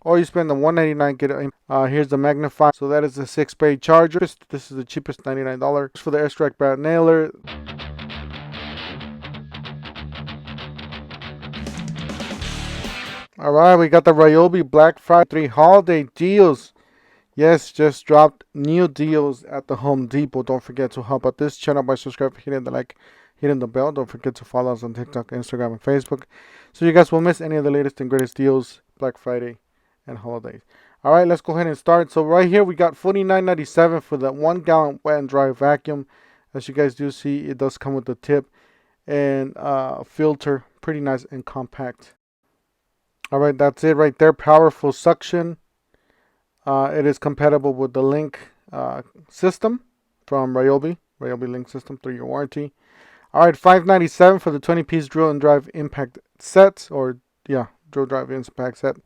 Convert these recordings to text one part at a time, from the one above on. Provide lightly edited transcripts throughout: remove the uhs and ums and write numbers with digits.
or you spend the $199, get here's the magnifying. So that is the 6-bay charger. This is the cheapest, $99 for the extract bad nailer. All right, we got the Ryobi Black Friday 3 holiday deals. Yes, just dropped new deals at the Home Depot. Don't forget to help out this channel by subscribing, hitting the like, hitting the bell. Don't forget to follow us on TikTok, Instagram, and Facebook, so you guys won't miss any of the latest and greatest deals Black Friday and holidays. All right, let's go ahead and start. So right here we got $49.97 for the 1-gallon wet and dry vacuum. As you guys do see, it does come with the tip and filter, pretty nice and compact. All right, that's it right there. Powerful suction. It is compatible with the Link system from Ryobi Link system, 3-year warranty. All right, $5.97 for the 20-piece drill and drive impact set, or yeah, drill drive impact set.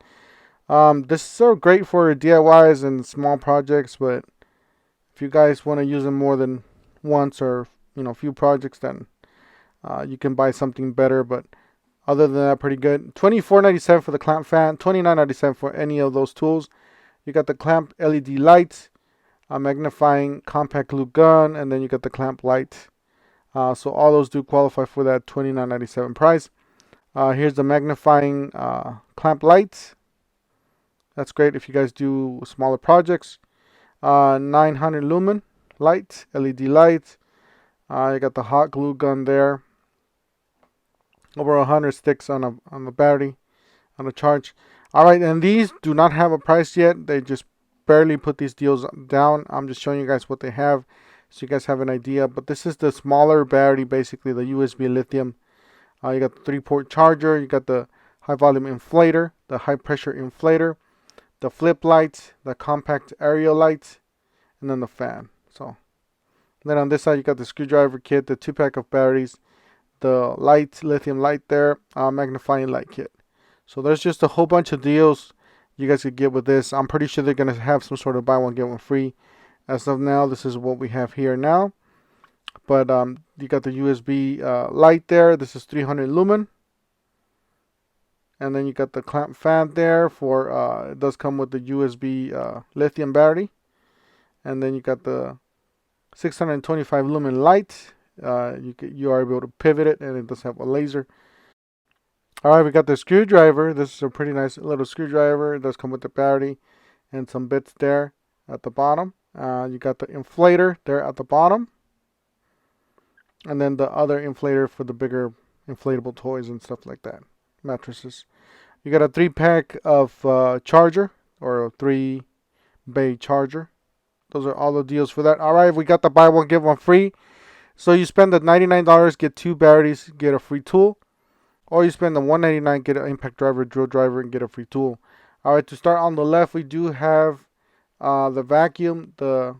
This is so great for DIYs and small projects, but if you guys want to use them more than once, or a few projects, then you can buy something better. But other than that, pretty good. $24.97 for the clamp fan, $29.97 for any of those tools. You got the clamp LED light, magnifying compact glue gun, and then you got the clamp light. So all those do qualify for that $29.97 price. Here's the magnifying clamp light. That's great if you guys do smaller projects. 900 lumen light, LED light. You got the hot glue gun there. Over 100 sticks on a battery, on a charge. All right, and these do not have a price yet. They just barely put these deals down. I'm just showing you guys what they have, so you guys have an idea. But this is the smaller battery, basically the USB lithium. You got the 3-port charger. You got the high volume inflator, the high pressure inflator, the flip light, the compact aerial light, and then the fan. So then on this side, you got the screwdriver kit, the 2-pack of batteries, the light, lithium light there, magnifying light kit. So there's just a whole bunch of deals you guys could get with this. I'm pretty sure they're going to have some sort of buy one, get one free. As of now, this is what we have here now. But you got the USB light there. This is 300 lumen. And then you got the clamp fan there for, it does come with the USB lithium battery. And then you got the 625 lumen light. You are able to pivot it, and it does have a laser. All right, we got the screwdriver. This is a pretty nice little screwdriver. It does come with the battery and some bits there at the bottom. You got the inflator there at the bottom. And then the other inflator for the bigger inflatable toys and stuff like that. Mattresses. You got a 3-pack of charger, or a 3-bay charger. Those are all the deals for that. All right, we got the buy one, get one free. So you spend the $99, get 2 batteries, get a free tool. Or you spend the $199, get an impact driver, drill driver, and get a free tool. All right, to start on the left, we do have the vacuum, the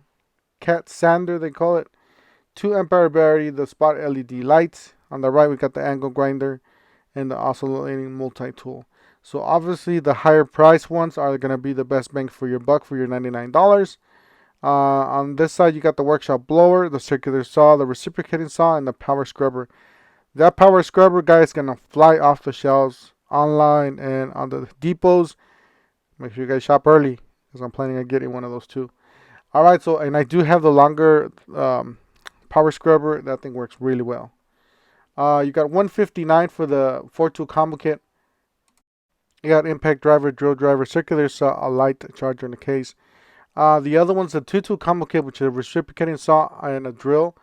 cat sander, they call it. 2-amp battery, the spot LED lights. On the right, we got the angle grinder and the oscillating multi-tool. So obviously, the higher price ones are going to be the best bang for your buck for your $99. On this side, you got the workshop blower, the circular saw, the reciprocating saw, and the power scrubber. That power scrubber, guys, is going to fly off the shelves online and on the depots. Make sure you guys shop early, because I'm planning on getting one of those too. All right, so, and I do have the longer power scrubber. That thing works really well. You got $159 for the 4-tool combo kit. You got impact driver, drill driver, circular saw, a light charger in the case. The other one's a 2-tool combo kit, which is a reciprocating saw and a drill.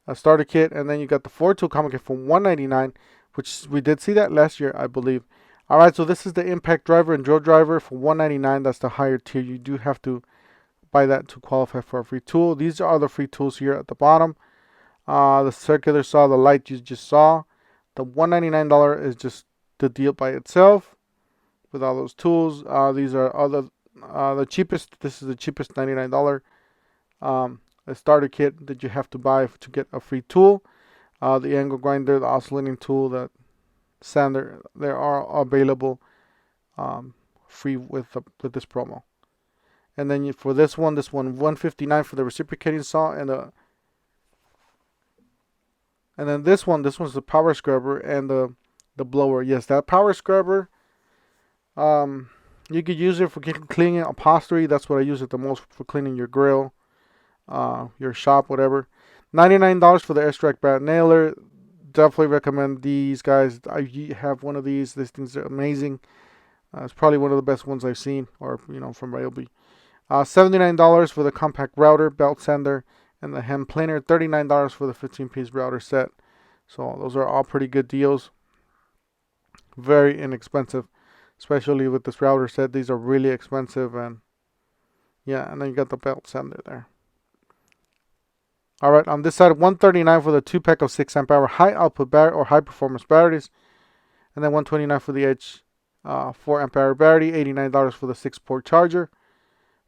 A starter kit, and then you got the 4-tool combo kit for $199, which we did see that last year, I believe. All right, so this is the impact driver and drill driver for $199. That's the higher tier. You do have to buy that to qualify for a free tool. These are the free tools here at the bottom. The circular saw, the light you just saw. The $199 is just the deal by itself with all those tools. These are other the cheapest. This is the cheapest $99. A starter kit that you have to buy to get a free tool. The angle grinder, the oscillating tool, the sander, they are available free with this promo. And then for this one $159 for the reciprocating saw, and then this one's the power scrubber and the blower. Yes, that power scrubber. You could use it for cleaning upholstery. That's what I use it the most, for cleaning your grill, your shop, whatever. $99 for the airstrike bat nailer. Definitely recommend these guys. I have one of these. These things are amazing. It's probably one of the best ones I've seen, or from Ryobi. $79 for the compact router, belt sander, and the hem planer. $39 for the 15-piece router set. So those are all pretty good deals. Very inexpensive, especially with this router set. These are really expensive, and yeah, and then you got the belt sander there. All right, on this side, $139 for the 2-pack of 6 amp hour high output battery or high performance batteries, and then $129 for the Edge 4 amp hour battery, $89 for the 6-port charger,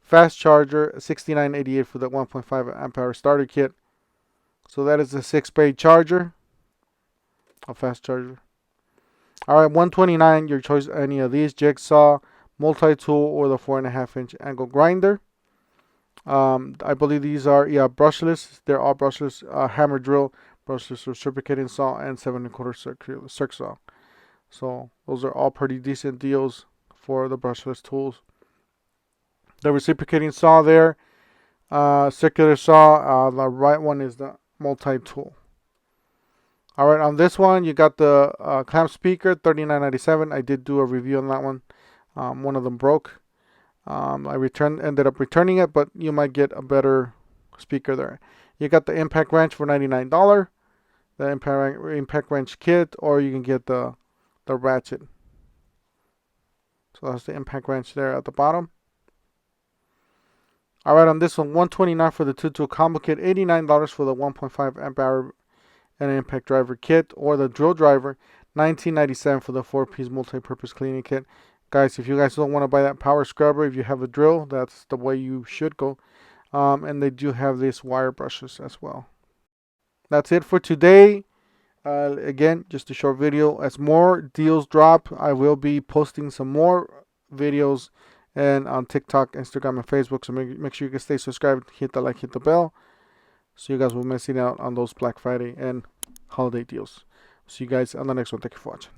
fast charger, $69.88 for the 1.5 amp hour starter kit. So that is the 6-bay charger, a fast charger. All right, $129, your choice, any of these: jigsaw, multi-tool, or the 4.5-inch angle grinder. I believe these are brushless. They're all brushless. Hammer drill, brushless reciprocating saw, and 7.25 circ saw. So those are all pretty decent deals for the brushless tools. The reciprocating saw there, circular saw. The right one is the multi-tool. All right, on this one you got the clamp speaker, $39.97. I did do a review on that one. One of them broke. I ended up returning it, but you might get a better speaker there. You got the impact wrench for $99, the impact wrench kit, or you can get the ratchet. So that's the impact wrench there at the bottom. All right, on this one, $129 for the 2-tool combo kit, $89 for the 1.5 amp hour and impact driver kit, or the drill driver, $19.97 for the 4-piece multi-purpose cleaning kit. Guys, if you guys don't want to buy that power scrubber, if you have a drill, that's the way you should go. And they do have these wire brushes as well. That's it for today. Again, just a short video. As more deals drop, I will be posting some more videos and on TikTok, Instagram, and Facebook. So make sure you can stay subscribed, hit the like, hit the bell, so you guys will missing out on those Black Friday and holiday deals. See you guys on the next one. Thank you for watching.